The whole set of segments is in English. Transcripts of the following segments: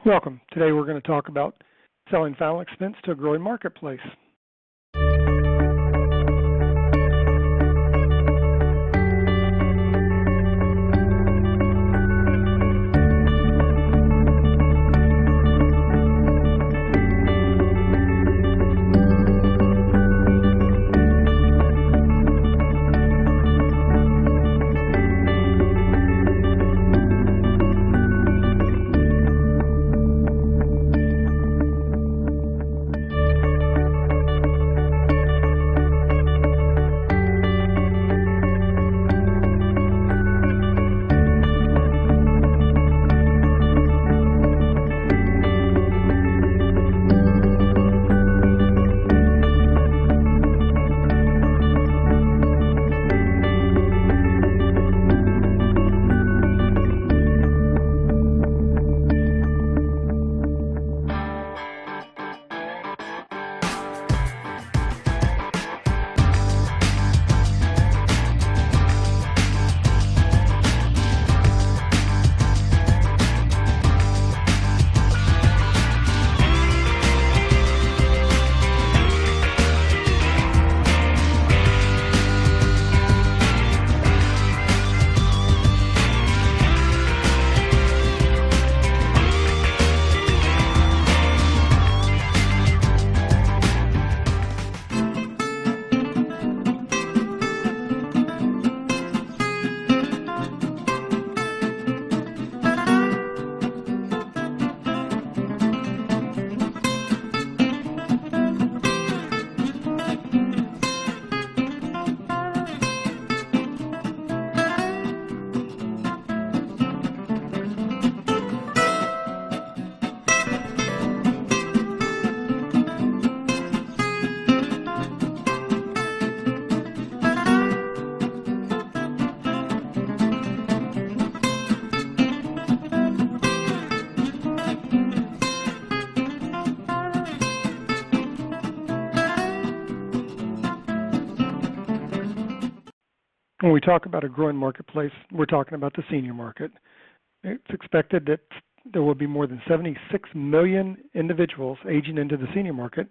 Welcome. Today we're going to talk about selling final expense to a growing marketplace. When we talk about a growing marketplace, we're talking about the senior market. It's expected that there will be more than 76 million individuals aging into the senior market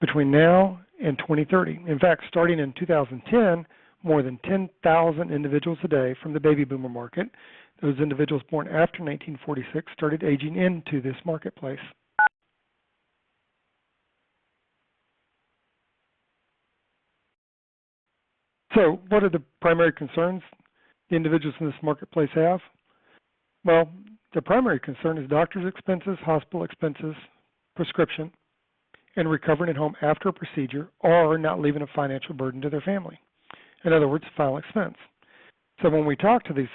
between now and 2030. In fact, starting in 2010, more than 10,000 individuals a day from the baby boomer market, those individuals born after 1946, started aging into this marketplace. So what are the primary concerns the individuals in this marketplace have? Well, the primary concern is doctor's expenses, hospital expenses, prescription, and recovering at home after a procedure, or not leaving a financial burden to their family. In other words, final expense. So when we talk to these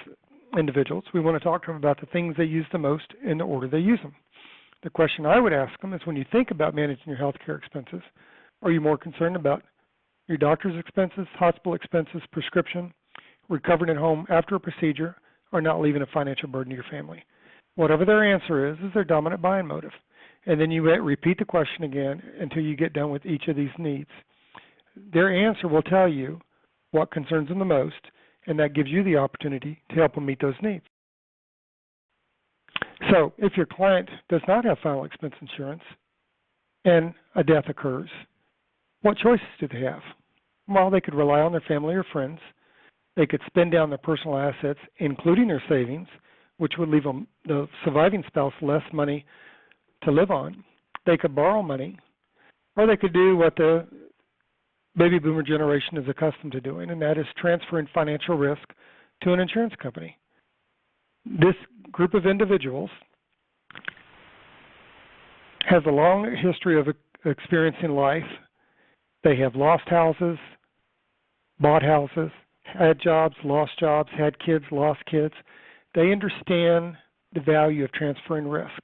individuals, we want to talk to them about the things they use the most in the order they use them. The question I would ask them is, when you think about managing your health care expenses, are you more concerned about your doctor's expenses, hospital expenses, prescription, recovering at home after a procedure, or not leaving a financial burden to your family? Whatever their answer is their dominant buying motive. And then you repeat the question again until you get done with each of these needs. Their answer will tell you what concerns them the most, and that gives you the opportunity to help them meet those needs. So if your client does not have final expense insurance and a death occurs, what choices do they have? Well, they could rely on their family or friends. They could spend down their personal assets, including their savings, which would leave the surviving spouse less money to live on. They could borrow money, or they could do what the baby boomer generation is accustomed to doing, and that is transferring financial risk to an insurance company. This group of individuals has a long history of experiencing life. They have lost houses, bought houses, had jobs, lost jobs, had kids, lost kids. They understand the value of transferring risk.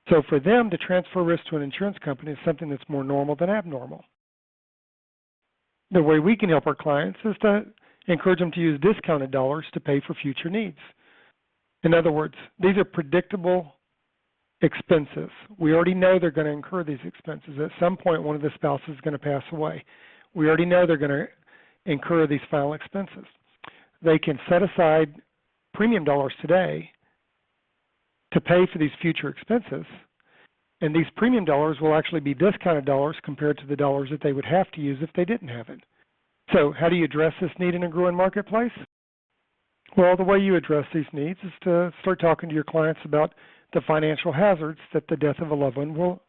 So for them to transfer risk to an insurance company is something that's more normal than abnormal. The way we can help our clients is to encourage them to use discounted dollars to pay for future needs. In other words, these are predictable expenses. We already know they're going to incur these expenses. At some point, one of the spouses is going to pass away. We already know they're going to incur these final expenses. They can set aside premium dollars today to pay for these future expenses. And these premium dollars will actually be discounted dollars compared to the dollars that they would have to use if they didn't have it. So how do you address this need in a growing marketplace? Well, the way you address these needs is to start talking to your clients about the financial hazards that the death of a loved one will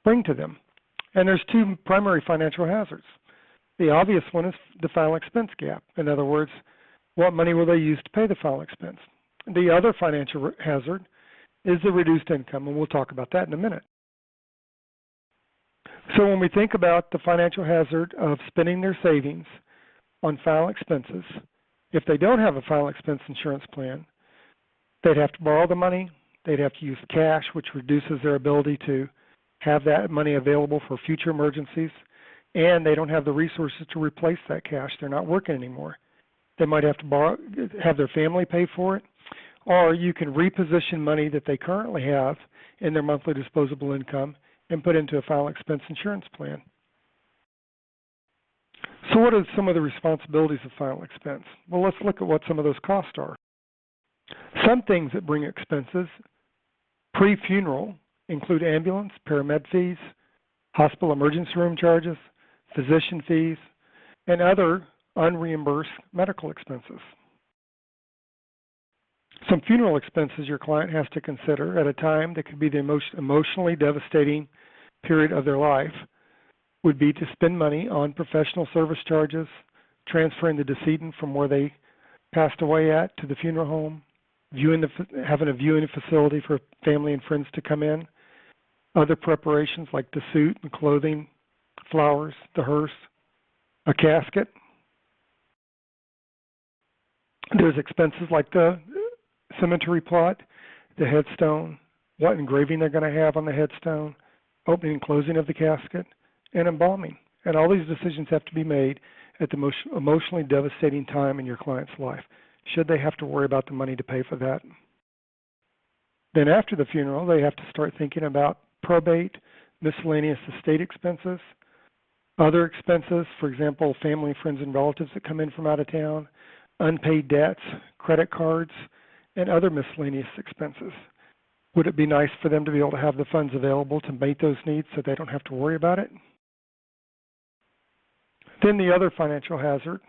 bring to them. And there's two primary financial hazards. The obvious one is the final expense gap. In other words, what money will they use to pay the final expense? The other financial hazard is the reduced income, and we'll talk about that in a minute. So when we think about the financial hazard of spending their savings on final expenses, if they don't have a final expense insurance plan, they'd have to borrow the money, they'd have to use cash, which reduces their ability to have that money available for future emergencies, and they don't have the resources to replace that cash. They're not working anymore. They might have to borrow, have their family pay for it, or you can reposition money that they currently have in their monthly disposable income and put into a final expense insurance plan. So what are some of the responsibilities of final expense? Well, let's look at what some of those costs are. Some things that bring expenses pre-funeral include ambulance, paramed fees, hospital emergency room charges, physician fees, and other unreimbursed medical expenses. Some funeral expenses your client has to consider at a time that could be the most emotionally devastating period of their life would be to spend money on professional service charges, transferring the decedent from where they passed away at to the funeral home, having a viewing facility for family and friends to come in, other preparations like the suit and clothing, flowers, the hearse, a casket. There's expenses like the cemetery plot, the headstone, what engraving they're going to have on the headstone, opening and closing of the casket, and embalming. And all these decisions have to be made at the most emotionally devastating time in your client's life, should they have to worry about the money to pay for that. Then after the funeral, they have to start thinking about probate, miscellaneous estate expenses, other expenses, for example, family, friends, and relatives that come in from out of town, unpaid debts, credit cards, and other miscellaneous expenses. Would it be nice for them to be able to have the funds available to meet those needs so they don't have to worry about it? Then the other financial hazard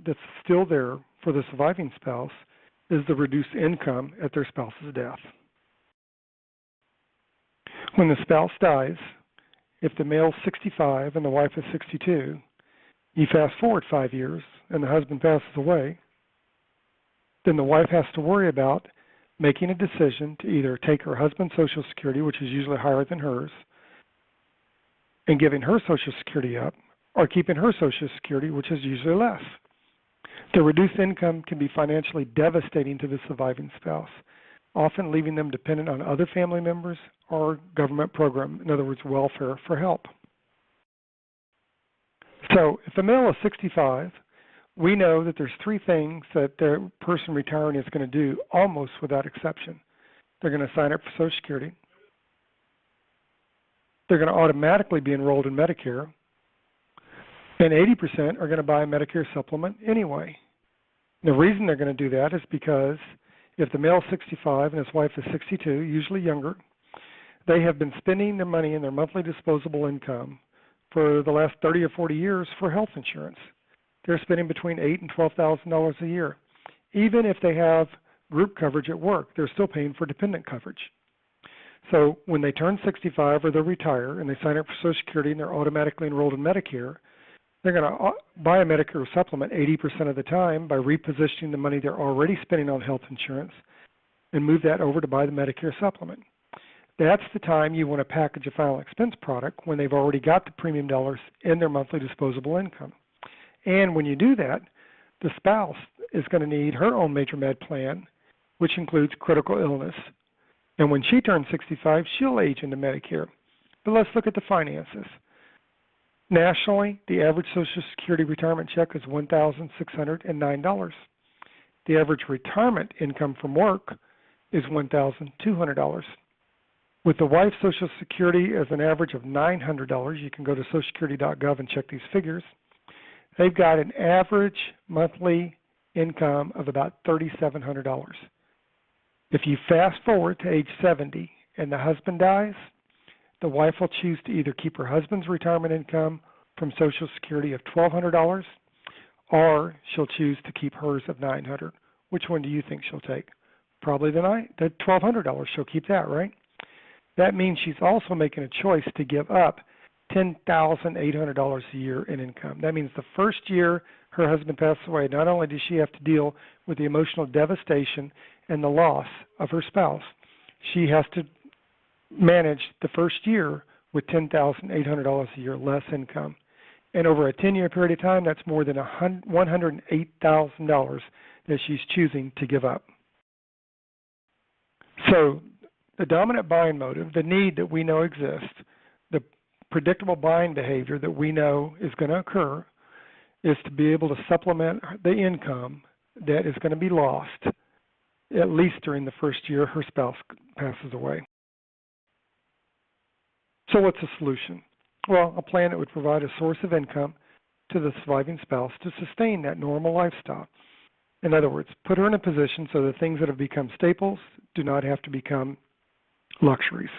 that's still there for the surviving spouse is the reduced income at their spouse's death. When the spouse dies, if the male's 65 and the wife is 62, you fast forward 5 years and the husband passes away, then the wife has to worry about making a decision to either take her husband's Social Security, which is usually higher than hers, and giving her Social Security up, or keeping her Social Security, which is usually less. The reduced income can be financially devastating to the surviving spouse, often leaving them dependent on other family members or government program, in other words, welfare for help. So if a male is 65, we know that there's three things that the person retiring is going to do almost without exception. They're going to sign up for Social Security. They're going to automatically be enrolled in Medicare. And 80% are going to buy a Medicare supplement anyway. The reason they're going to do that is because if the male is 65 and his wife is 62, usually younger, they have been spending their money in their monthly disposable income for the last 30 or 40 years for health insurance. They're spending between $8,000 and $12,000 a year. Even if they have group coverage at work, they're still paying for dependent coverage. So when they turn 65 or they retire and they sign up for Social Security and they're automatically enrolled in Medicare, they're going to buy a Medicare supplement 80% of the time by repositioning the money they're already spending on health insurance and move that over to buy the Medicare supplement. That's the time you want to package a final expense product, when they've already got the premium dollars in their monthly disposable income. And when you do that, the spouse is going to need her own major med plan, which includes critical illness. And when she turns 65, she'll age into Medicare. But let's look at the finances. Nationally, the average Social Security retirement check is $1,609. The average retirement income from work is $1,200. With the wife's Social Security as an average of $900, you can go to socialsecurity.gov and check these figures. They've got an average monthly income of about $3,700. If you fast forward to age 70 and the husband dies, the wife will choose to either keep her husband's retirement income from Social Security of $1,200, or she'll choose to keep hers of $900. Which one do you think she'll take? Probably the $1,200. She'll keep that, right? That means she's also making a choice to give up $10,800 a year in income. That means the first year her husband passes away, not only does she have to deal with the emotional devastation and the loss of her spouse, she has to manage the first year with $10,800 a year less income. And over a 10-year period of time, that's more than $108,000 that she's choosing to give up. So the dominant buying motive, the need that we know exists, the predictable buying behavior that we know is going to occur, is to be able to supplement the income that is going to be lost, at least during the first year her spouse passes away. So what's the solution? Well, a plan that would provide a source of income to the surviving spouse to sustain that normal lifestyle. In other words, put her in a position so the things that have become staples do not have to become luxuries.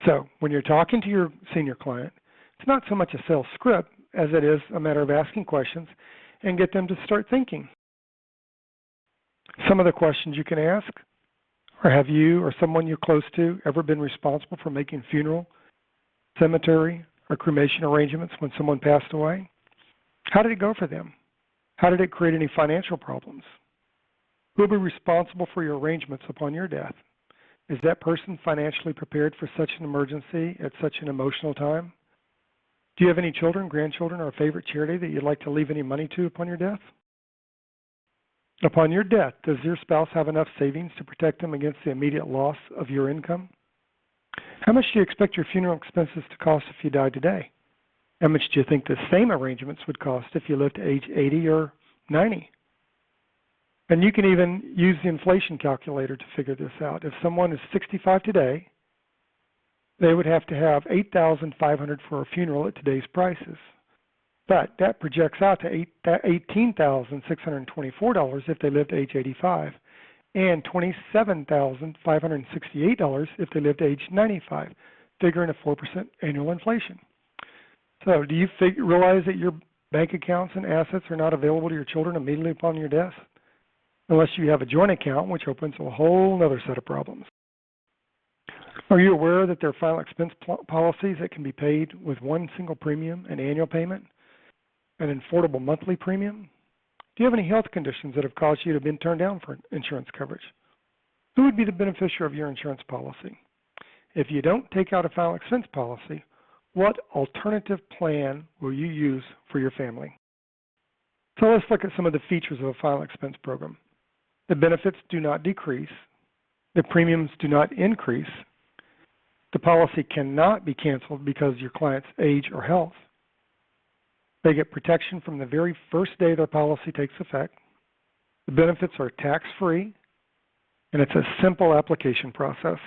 So when you're talking to your senior client, it's not so much a sales script as it is a matter of asking questions and get them to start thinking. Some of the questions you can ask are, have you or someone you're close to ever been responsible for making funeral, cemetery, or cremation arrangements when someone passed away? How did it go for them? How did it create any financial problems? Who will be responsible for your arrangements upon your death? Is that person financially prepared for such an emergency at such an emotional time? Do you have any children, grandchildren, or a favorite charity that you'd like to leave any money to upon your death? Upon your death, does your spouse have enough savings to protect them against the immediate loss of your income? How much do you expect your funeral expenses to cost if you died today? How much do you think the same arrangements would cost if you lived to age 80 or 90? And you can even use the inflation calculator to figure this out. If someone is 65 today, they would have to have $8,500 for a funeral at today's prices. But that projects out to $18,624 if they lived to age 85, and $27,568 if they lived to age 95, figuring a 4% annual inflation. So do you realize that your bank accounts and assets are not available to your children immediately upon your death? Unless you have a joint account, which opens a whole other set of problems. Are you aware that there are final expense policies that can be paid with one single premium, an annual payment, an affordable monthly premium? Do you have any health conditions that have caused you to have been turned down for insurance coverage? Who would be the beneficiary of your insurance policy? If you don't take out a final expense policy, what alternative plan will you use for your family? So let's look at some of the features of a final expense program. The benefits do not decrease. The premiums do not increase. The policy cannot be canceled because of your client's age or health. They get protection from the very first day their policy takes effect. The benefits are tax-free, and it's a simple application process.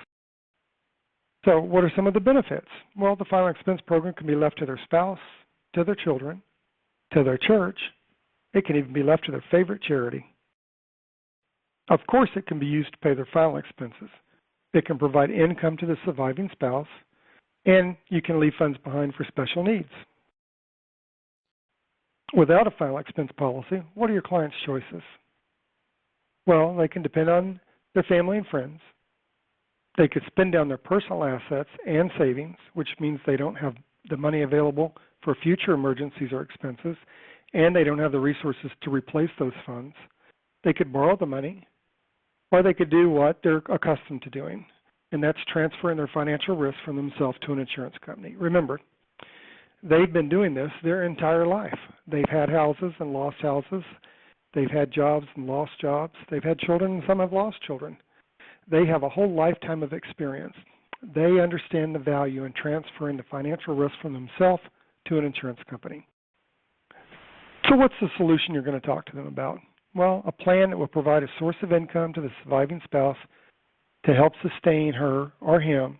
So what are some of the benefits? Well, the final expense program can be left to their spouse, to their children, to their church. It can even be left to their favorite charity. Of course, it can be used to pay their final expenses. It can provide income to the surviving spouse, and you can leave funds behind for special needs. Without a final expense policy, what are your clients' choices? Well, they can depend on their family and friends. They could spend down their personal assets and savings, which means they don't have the money available for future emergencies or expenses, and they don't have the resources to replace those funds. They could borrow the money, or they could do what they're accustomed to doing, and that's transferring their financial risk from themselves to an insurance company. Remember, they've been doing this their entire life. They've had houses and lost houses. They've had jobs and lost jobs. They've had children, and some have lost children. They have a whole lifetime of experience. They understand the value in transferring the financial risk from themselves to an insurance company. So what's the solution you're going to talk to them about? Well, a plan that will provide a source of income to the surviving spouse to help sustain her or him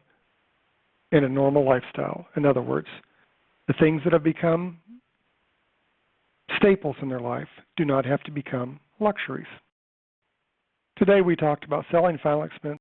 in a normal lifestyle. In other words, the things that have become staples in their life do not have to become luxuries. Today we talked about selling final expense